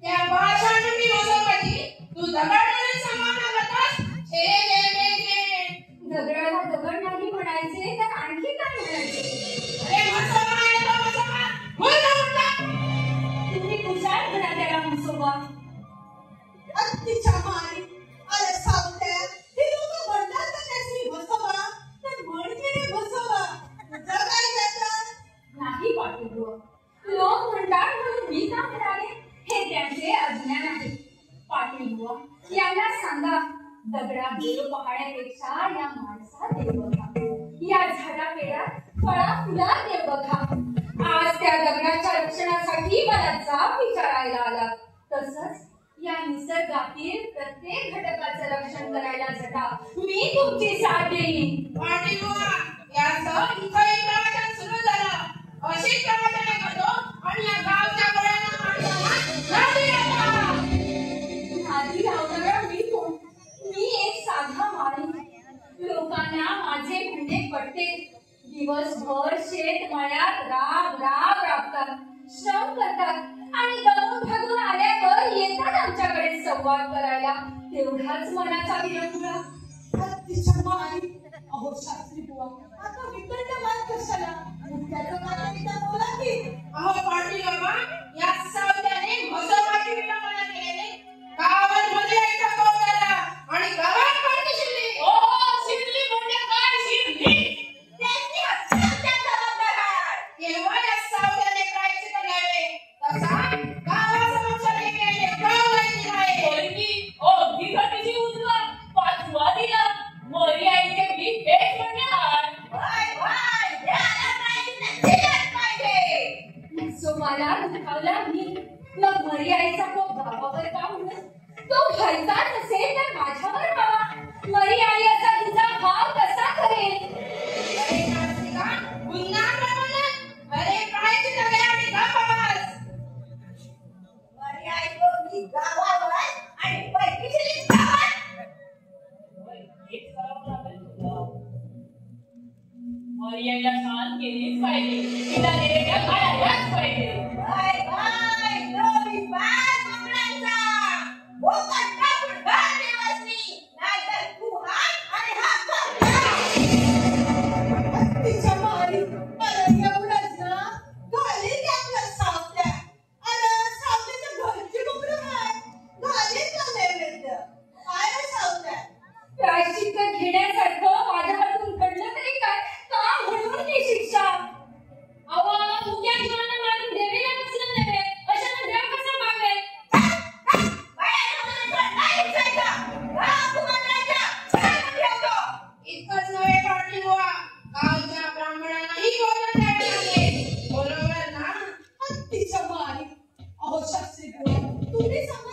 त्या भाषांनी मोजोबाची तू दगड म्हणून सन्मान करतोस. छे छे छे छे. दगडाला दगड नाही म्हणायचे तर आणखी काय म्हणायचे? अरे म्हसोबा आहे तो म्हसोबा. बोल ना म्हटला. तुम्ही कुशाल म्हणा त्याला म्हसोबा. अत्तीच्या मारी. अरे सावत्या, हे लोक म्हणतात का त्याची म्हसोबा? तर म्हणजे म्हसोबा. तुझं काय त्याचं? नाही पाटीलबुवा, लोक म्हणतात म्हणून मी का म्हणाले हे त्यांचे अज्ञान आहे. पाटीलबुवा, यांना सांगा दगडा देव पाहण्यापेक्षा या माणसात देव बघा, या झाडा पेडात फळा फुला देव बघा. आज त्या दगडाच्या रक्षणासाठी मला जाब विचारायला आला. तसंच या निसर्गातील प्रत्येक घटकाचं रक्षण करायला जगा मी तुमची साथ देईन. पाटीलबुवा, याचं इथं एक प्रवचन सुरू झालं. अशीच प्रवचने करतो आणि या गावच्या गोळ्यांना माणसाला नादी लावता. नादी लावणारा मी कोण? मी एक साधा माणूस. लोकांना माझे म्हणणे पडते. दिवसभर शेत मळ्यात राबतात, श्रम करतात आणि दमून भागून आल्यावर येतात आमच्याकडे संवाद करायला. तेवढाच मनाचा विरंगुळा. अत्तीच्या मारी. अहो शास्त्री बुवा, आता विकट मान कशाला? मुद्द्याचं कारण एकदा बोला की. अहो पाटील बाबा, या सावत्याने म्हसोबाची विटंबना केल्याने गावावर मध्ये टाकाव झाला आणि गावात पाणी शिरली. ओ शिरली म्हणजे काय शिरली? त्यांनी हत्या जबाबदार आहे. केवळ या सावत्याने प्रायश्चित्त घ्यावे. तसा गावासमोर एक गाव माहिती आहे. पोरगी ओ दिगटीची उजवा पाचवा दिला मोरी आईचे मी हेच म्हणणार. वाय वाय, याला प्रायश्चित्त दिलंच पाहिजे. म्हसोबाला दुखावला मी. मग मरी आईचा कोप गावावर का म्हणून? तो घरचा नसेल तर माझ्यावर व्हावा. मरी आई असा तिचा भाव कसा करेल? अरे नास्तिका, पुन्हा प्रबंधन. अरे प्रायश्चित्त घ्या आणि गप्पास. मारी ऐकलो मी गावावर आणि पैकीची गावात. हेच करावं लागेल तुला. मोरी आईला शांत केलीच पाहिजे. तिला नेलेल्या काढायलाच पाहिजे. बाय बाय, नवी बाय मंगळाचा. भोकट टाकून घाल देवासनी, नाहीतर तू हात आणि हात कर. अत्तीच्या मारी. अरे एवढंच ना? घालील की आपल्या सावत्या. अरे सावत्याच्या घरची कोपरं काय? घालील का नैवेद्य? काय रे सावत्या? प्रायश्चित्त घेण्यासारखं माझ्या हातून घडलं तरी काय? का म्हणून ही शिक्षा? अहो तुमच्या जीवाला मारून देवीला कसलं नव्हे अशानं देव कसा मागेल? इतकंच नव्हे पाटीलबुवा, गावच्या ब्राह्मणांनाही भोजन द्यावे लागेल. बरोबर ना? अत्तीच्या मारी. अहो शास्त्री बुवा, तुम्ही सांगा